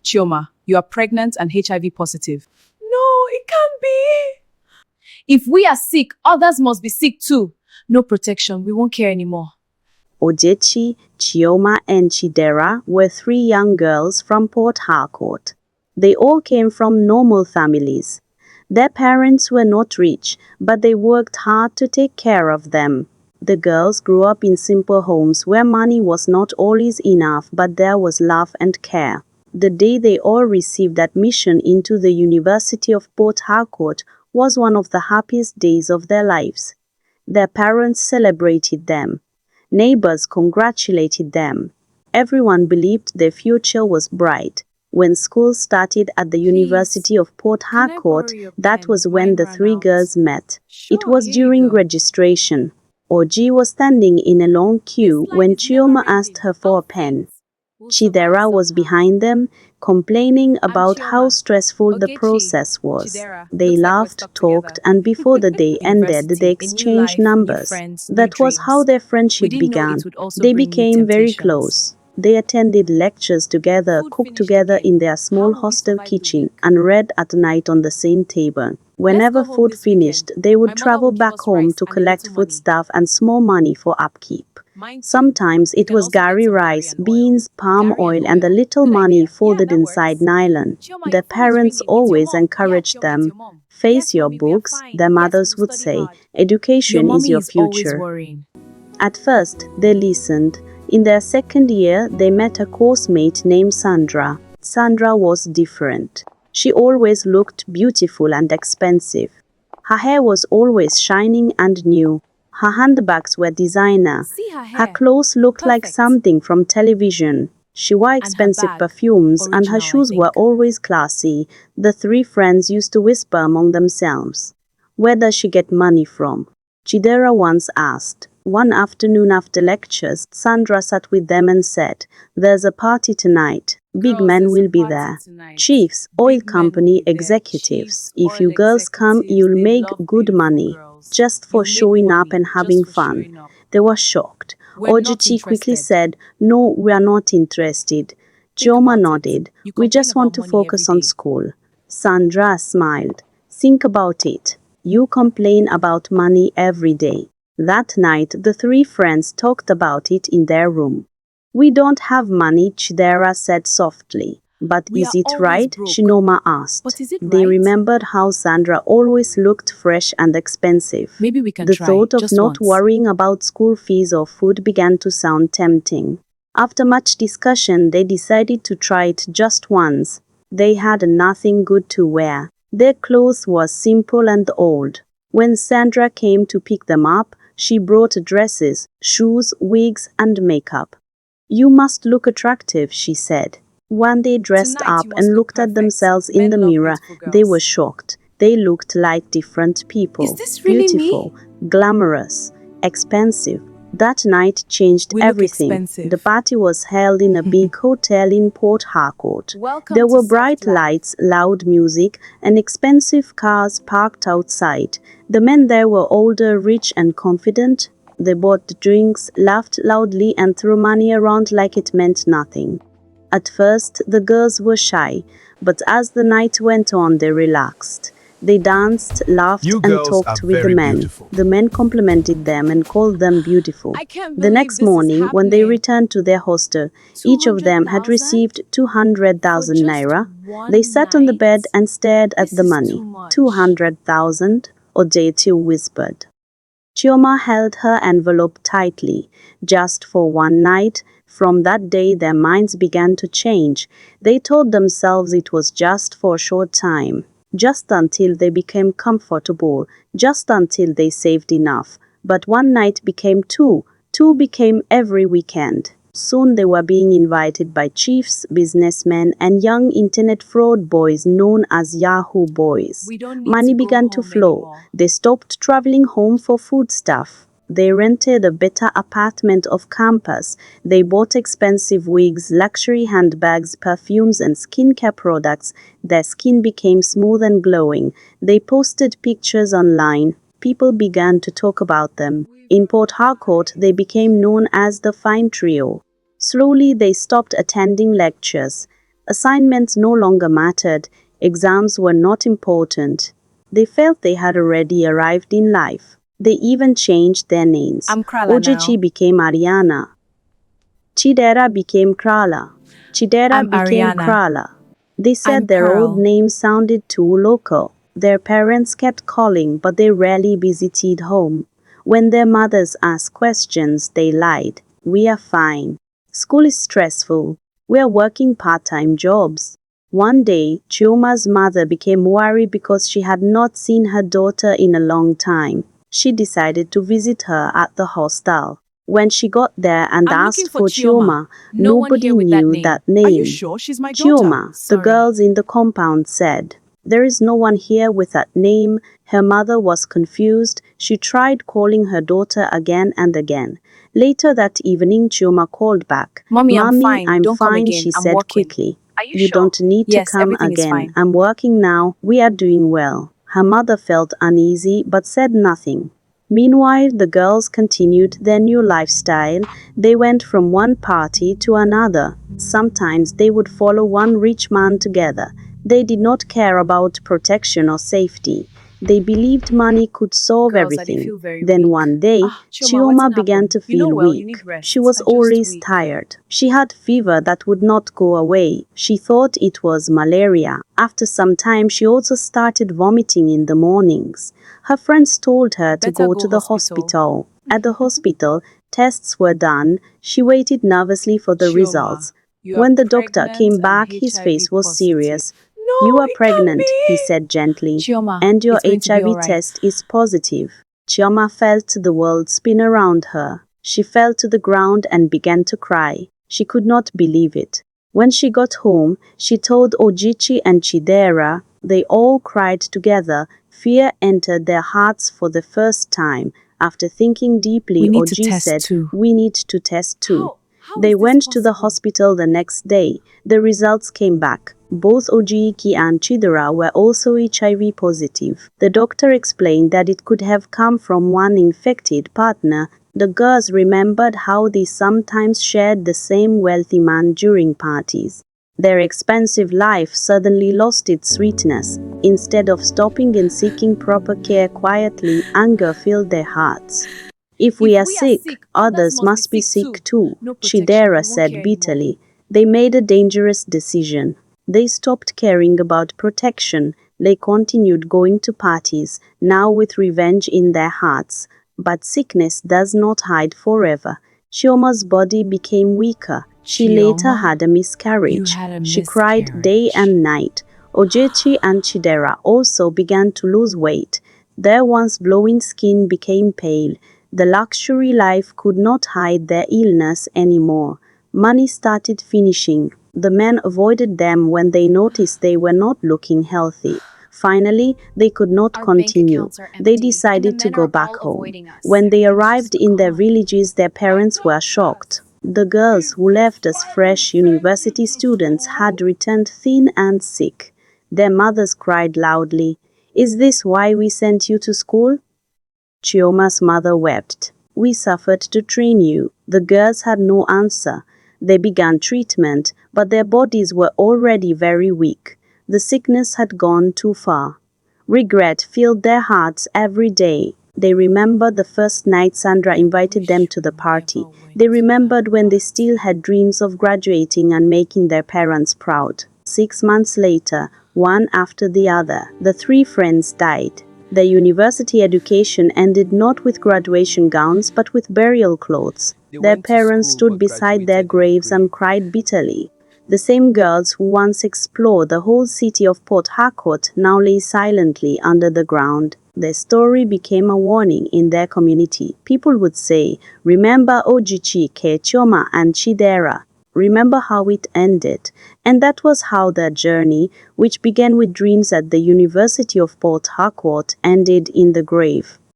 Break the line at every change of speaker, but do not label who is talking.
Chioma, you are pregnant and HIV positive. No, it can't be. If we are sick, others must be sick too. No protection, we won't care anymore.
Ogechi, Chioma, and Chidera were 3 young girls from Port Harcourt. They all came from normal families. Their parents were not rich, but they worked hard to take care of them. The girls grew up in simple homes where money was not always enough, but there was love and care. The day they all received admission into the University of Port Harcourt was one of the happiest days of their lives. Their parents celebrated them. Neighbors congratulated them. Everyone believed their future was bright. When school started at the University of Port Harcourt, that was when the 3 girls met. It was during registration. Oji was standing in a long queue when Chioma asked her for a pen. Chidera was behind them, complaining about how stressful the process was. They laughed, talked, and before the day ended, they exchanged numbers. That was how their friendship began. They became very close. They attended lectures together, cooked together in their small hostel kitchen, and read at night on the same table. Whenever food finished, they would travel back home to collect foodstuff and small money for upkeep. Sometimes it was gari rice, beans, palm oil, and a little money folded inside nylon. Their parents always encouraged them. Face your books, their mothers would say. Education is your future. At first, they listened. In their second year, they met a course mate named Sandra. Sandra was different. She always looked beautiful and expensive. Her hair was always shining and new. Her handbags were designer. Her clothes looked like something from television. She wore expensive perfumes and her shoes were always classy. The 3 friends used to whisper among themselves. Where does she get money from? Chidera once asked. One afternoon after lectures, Sandra sat with them and said, "There's a party tonight. Big men will be there. Chiefs, oil company executives. If you girls come, you'll make good money. Just for showing up and having fun." They were shocked. Ogechi quickly said, "No, we are not interested." Chioma nodded. "We just want to focus on school." Sandra smiled. "Think about it. You complain about money every day." That night, the 3 friends talked about it in their room. "We don't have money," Chidera said softly. "But is it right?" Chioma asked. They remembered how Sandra always looked fresh and expensive.
Maybe we can
The
try,
thought of
just
not
once.
worrying about school fees or food began to sound tempting. After much discussion, they decided to try it just once. They had nothing good to wear. Their clothes were simple and old. When Sandra came to pick them up, she brought dresses, shoes, wigs, and makeup. "You must look attractive," she said. When they dressed up and looked at themselves in the mirror, they were shocked. They looked like different people.
Is this really
Beautiful, glamorous, expensive. That night changed
We look
everything.
expensive.
The party was held in a big hotel in Port Harcourt.
Welcome
There
to
were
Soft
bright
Life.
lights, loud music, and expensive cars parked outside. The men there were older, rich, and confident. They bought drinks, laughed loudly, and threw money around like it meant nothing. At first, the girls were shy, but as the night went on, they relaxed. They danced, laughed,
You
and
girls
talked
are
with the
very
men.
beautiful.
The men complimented them and called them beautiful.
I can't
The
believe
next
this is
morning, when they
happening.
returned to their hostel, each of them had
200,000?
received 200,000
For just
naira.
one
They sat on the
night?
bed and stared at
This
the
is
money.
too much.
200,000, Ogechi whispered. Chioma held her envelope tightly. Just for one night, from that day their minds began to change. They told themselves it was just for a short time. Just until they became comfortable, just until they saved enough. But one night became 2. 2 became every weekend. Soon they were being invited by chiefs, businessmen, and young internet fraud boys known as Yahoo boys.
We don't need
Money
to go
began to
home
flow.
anymore.
They stopped traveling home for foodstuff. They rented a better apartment off campus. They bought expensive wigs, luxury handbags, perfumes, and skincare products. Their skin became smooth and glowing. They posted pictures online. People began to talk about them. In Port Harcourt, they became known as the Fine Trio. Slowly, they stopped attending lectures. Assignments no longer mattered. Exams were not important. They felt they had already arrived in life. They even changed their names.
I'm Krala
Ogechi
now.
became Ariana. Chidera became Krala. Chidera
I'm
became
Ariana.
Krala. They said
I'm
their old
Pearl.
names sounded too local. Their parents kept calling, but they rarely visited home. When their mothers asked questions, they lied. We are fine. School is stressful. We are working part-time jobs. One day, Chioma's mother became worried because she had not seen her daughter in a long time. She decided to visit her at the hostel. When she got there and
I'm looking
asked
for
for Chioma,
No one
nobody
here with that
knew
name.
that name.
Are you sure she's my daughter?
Chioma, the
Sorry.
girls in the compound said. There is no one here with that name. Her mother was confused. She tried calling her daughter again and again. Later that evening, Chioma called back.
Mommy, I'm
Mommy,
fine.
I'm
Don't come
fine,
again.
she
I'm
said
working.
quickly.
Are you
You
sure?
don't need to
Yes,
come
everything is
again.
fine.
I'm working now. We are doing well. Her mother felt uneasy but said nothing. Meanwhile, the girls continued their new lifestyle. They went from one party to another. Sometimes they would follow one rich man together. They did not care about protection or safety. They believed money could solve
Girls, I
everything.
feel very
Then
weak.
one day,
Chioma,
Chioma
wetin
began
happen?
to
You know
feel
well, you
weak.
need rest.
She was
I just
always
weak.
tired. She had fever that would not go away. She thought it was malaria. After some time, she also started vomiting in the mornings. Her friends told her to
Better
go
go
to the hospital. At the hospital, tests were done. She waited nervously for the
Chioma,
results.
you are
When the doctor
pregnant
came
and
back, his
HIV
face was
positive.
serious.
No,
You are
it can't
pregnant, he
be.
said gently,
Chioma,
and your
it's going to be
HIV
all right.
test is positive. Chioma felt the world spin around her. She fell to the ground and began to cry. She could not believe it. When she got home, she told Ogechi and Chidera. They all cried together. Fear entered their hearts for the first time. After thinking deeply,
We need to
Oji
test
said,
too.
"We need to test too."
How
They
is this
went to the
possible?
hospital the next day. The results came back. Both Ogechi and Chidera were also HIV positive. The doctor explained that it could have come from one infected partner. The girls remembered how they sometimes shared the same wealthy man during parties. Their expensive life suddenly lost its sweetness. Instead of stopping and seeking proper care quietly, anger filled their hearts. If we are sick, others must be sick too,
No protection.
Chidera
We won't
said
care
bitterly. They made a dangerous decision. They stopped caring about protection. They continued going to parties, now with revenge in their hearts. But sickness does not hide forever. Chioma's body became weaker. She later
Chioma,
had a miscarriage.
you had a
She cried day
miscarriage.
and night. Ogechi and Chidera also began to lose weight. Their once glowing skin became pale. The luxury life could not hide their illness anymore. Money started finishing. The men avoided them when they noticed they were not looking healthy. Finally, they could not
Our bank
continue.
accounts are
They
empty, and the
decided to
men
go
are
back
all
home.
avoiding us.
When they
Everything's
arrived
just
in their
gone.
villages, their parents were shocked. The girls who left as fresh university students had returned thin and sick. Their mothers cried loudly, "Is this why we sent you to school?" Chioma's mother wept. "We suffered to train you." The girls had no answer. They began treatment, but their bodies were already very weak. The sickness had gone too far. Regret filled their hearts every day. They remembered the first night Sandra invited them to the party. They remembered when they still had dreams of graduating and making their parents proud. 6 months later, one after the other, the three friends died. Their university education ended not with graduation gowns but with burial clothes. Their parents stood beside their graves and cried bitterly. The same girls who once explored the whole city of Port Harcourt now lay silently under the ground. Their story became a warning in their community. People would say, "Remember Ogechi Chioma and Chidera. Remember how it ended." And that was how their journey, which began with dreams at the University of Port Harcourt, ended in the grave.